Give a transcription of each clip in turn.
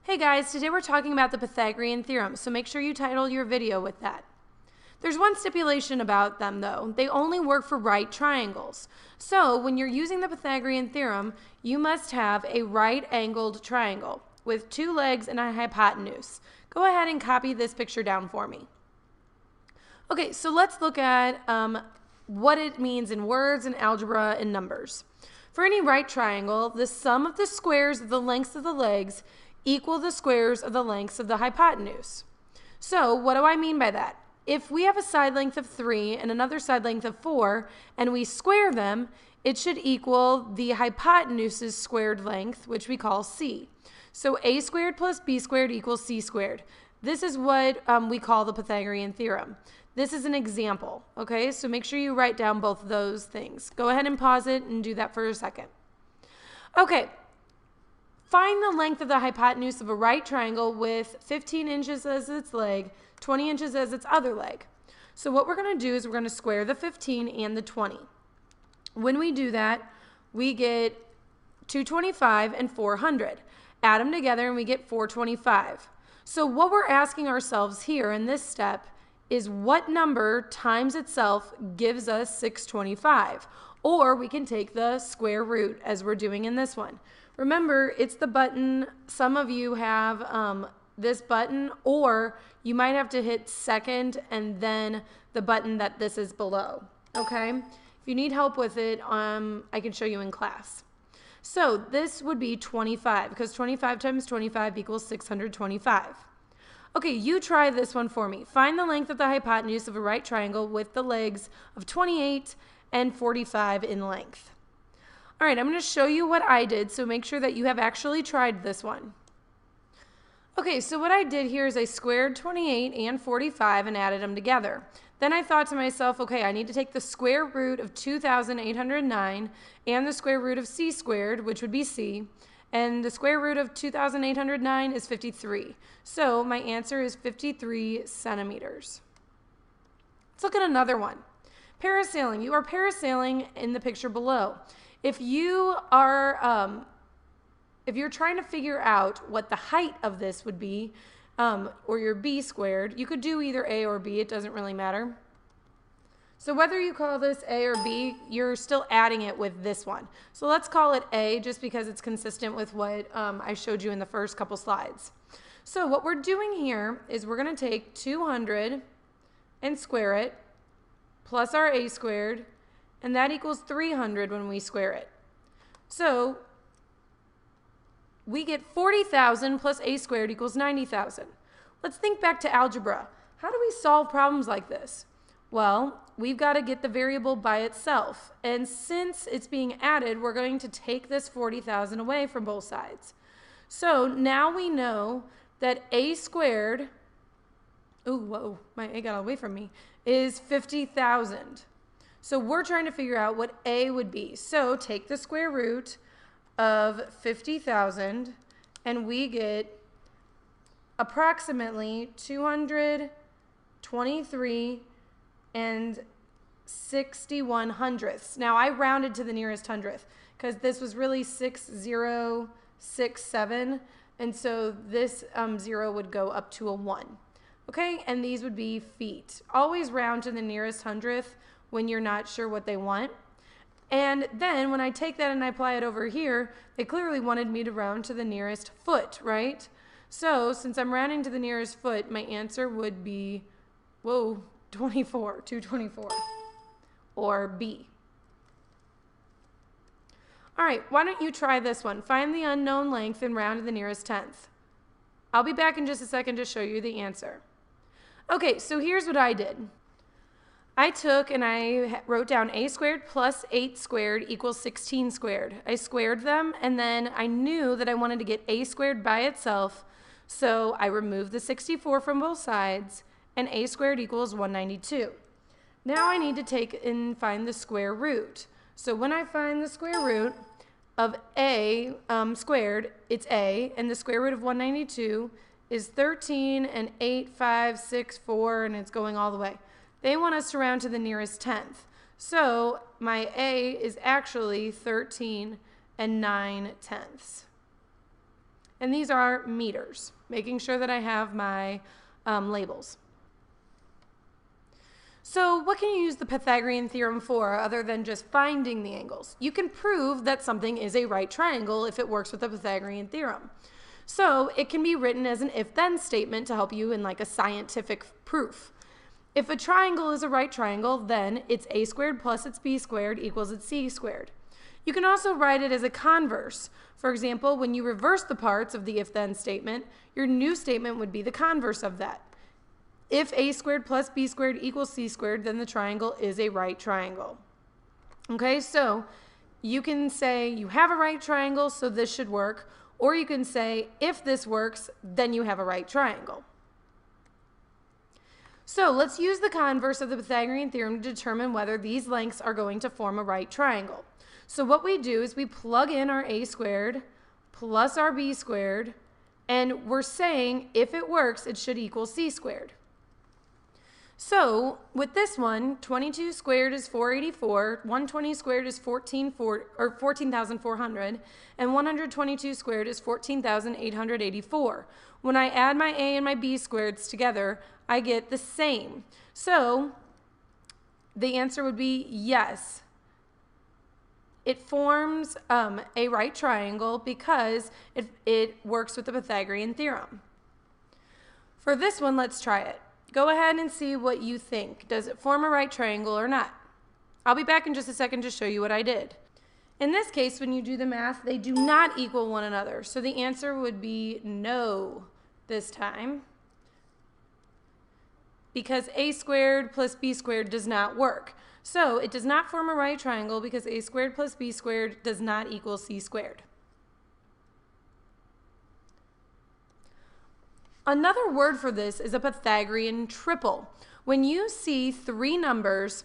Hey guys, today we're talking about the Pythagorean Theorem, so make sure you title your video with that. There's one stipulation about them though. They only work for right triangles. So when you're using the Pythagorean Theorem, you must have a right-angled triangle with two legs and a hypotenuse. Go ahead and copy this picture down for me. Okay, so let's look at what it means in words and algebra and numbers. For any right triangle, the sum of the squares of the lengths of the legs equal the squares of the lengths of the hypotenuse. So what do I mean by that? If we have a side length of 3 and another side length of 4 and we square them, it should equal the hypotenuse's squared length, which we call c. So a squared plus b squared equals c squared. This is what we call the Pythagorean theorem. This is an example, okay? So make sure you write down both of those things. Go ahead and pause it and do that for a second. Okay. Find the length of the hypotenuse of a right triangle with 15 inches as its leg, 20 inches as its other leg. So what we're going to do is we're going to square the 15 and the 20. When we do that, we get 225 and 400. Add them together and we get 425. So what we're asking ourselves here in this step is what number times itself gives us 625? Or we can take the square root as we're doing in this one. Remember, it's the button. Some of you have this button, or you might have to hit second and then the button that this is below, okay? If you need help with it, I can show you in class. So this would be 25, because 25 times 25 equals 625. Okay, you try this one for me. Find the length of the hypotenuse of a right triangle with the legs of 28 and 45 in length. All right, I'm going to show you what I did, so make sure that you have actually tried this one. Okay, so what I did here is I squared 28 and 45 and added them together. Then I thought to myself, okay, I need to take the square root of 2,809 and the square root of c squared, which would be c, and the square root of 2,809 is 53. So my answer is 53 centimeters. Let's look at another one. Parasailing. You are parasailing in the picture below. If you are, if you're trying to figure out what the height of this would be, or your b squared, you could do either a or b. It doesn't really matter. So whether you call this a or b, you're still adding it with this one. So let's call it a, just because it's consistent with what I showed you in the first couple slides. So what we're doing here is we're going to take 200 and square it, plus our a squared, and that equals 300 when we square it. So we get 40,000 plus a squared equals 90,000. Let's think back to algebra. How do we solve problems like this? Well, we've got to get the variable by itself. And since it's being added, we're going to take this 40,000 away from both sides. So now we know that a squared, oh, whoa, my a got away from me, is 50,000. So we're trying to figure out what a would be. So take the square root of 50,000 and we get approximately 223 and 61 hundredths. Now I rounded to the nearest hundredth because this was really 6067, and so this 0 would go up to a 1. Okay, and these would be feet. Always round to the nearest hundredth when you're not sure what they want. And then when I take that and I apply it over here, they clearly wanted me to round to the nearest foot, right? So since I'm rounding to the nearest foot, my answer would be, 224, or B. All right, why don't you try this one? Find the unknown length and round to the nearest tenth. I'll be back in just a second to show you the answer. Okay, so here's what I did. I took and I wrote down a squared plus 8 squared equals 16 squared. I squared them, and then I knew that I wanted to get a squared by itself, so I removed the 64 from both sides, and a squared equals 192. Now I need to take and find the square root. So when I find the square root of a squared, it's a, and the square root of 192 is 13 and 8, 5, 6, 4, and it's going all the way. They want us to round to the nearest tenth. So my a is actually 13 and 9 tenths. and these are meters, making sure that I have my labels. So what can you use the Pythagorean theorem for other than just finding the angles? You can prove that something is a right triangle if it works with the Pythagorean theorem. So it can be written as an if-then statement to help you in like a scientific proof. If a triangle is a right triangle, then its a squared plus its b squared equals its c squared. You can also write it as a converse. For example, when you reverse the parts of the if-then statement, your new statement would be the converse of that. If a squared plus b squared equals c squared, then the triangle is a right triangle. Okay, so you can say you have a right triangle, so this should work, or you can say if this works, then you have a right triangle. So let's use the converse of the Pythagorean theorem to determine whether these lengths are going to form a right triangle. So what we do is we plug in our a squared plus our b squared, and we're saying if it works, it should equal c squared. So with this one, 22 squared is 484, 120 squared is 14,400, and 122 squared is 14,884. When I add my a and my b squareds together, I get the same. So the answer would be yes. It forms a right triangle because it works with the Pythagorean theorem. For this one, let's try it. Go ahead and see what you think. Does it form a right triangle or not? I'll be back in just a second to show you what I did. In this case, when you do the math, they do not equal one another. So the answer would be no this time, because a squared plus b squared does not work. So it does not form a right triangle because a squared plus b squared does not equal c squared. Another word for this is a Pythagorean triple. When you see three numbers,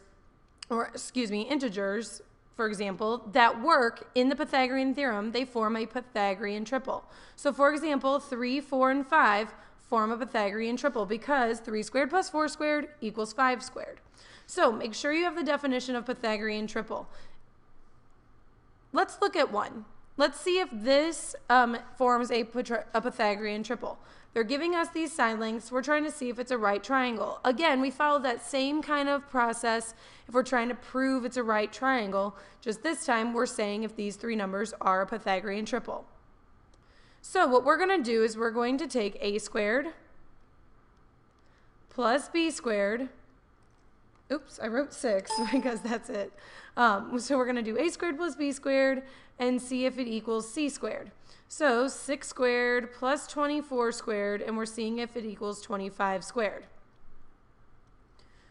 integers, for example, that work in the Pythagorean theorem, they form a Pythagorean triple. So for example, 3, 4, and 5 form a Pythagorean triple because 3 squared plus 4 squared equals 5 squared. So make sure you have the definition of Pythagorean triple. Let's look at one. Let's see if this forms a Pythagorean triple. They're giving us these side lengths. We're trying to see if it's a right triangle. Again, we follow that same kind of process if we're trying to prove it's a right triangle. Just this time, we're saying if these three numbers are a Pythagorean triple. So what we're going to do is we're going to take a squared plus b squared. Oops, I wrote 6 because that's it. So we're going to do a squared plus b squared and see if it equals c squared. So 6 squared plus 24 squared, and we're seeing if it equals 25 squared.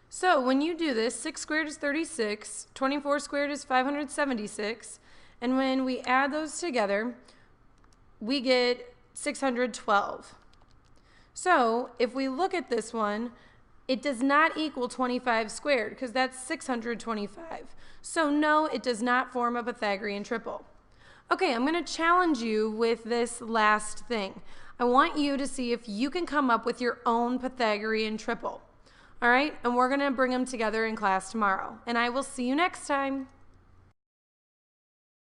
So when you do this, 6 squared is 36, 24 squared is 576, and when we add those together, we get 612. So if we look at this one, it does not equal 25 squared because that's 625. So no, it does not form a Pythagorean triple. Okay, I'm going to challenge you with this last thing. I want you to see if you can come up with your own Pythagorean triple. All right, and we're going to bring them together in class tomorrow. And I will see you next time.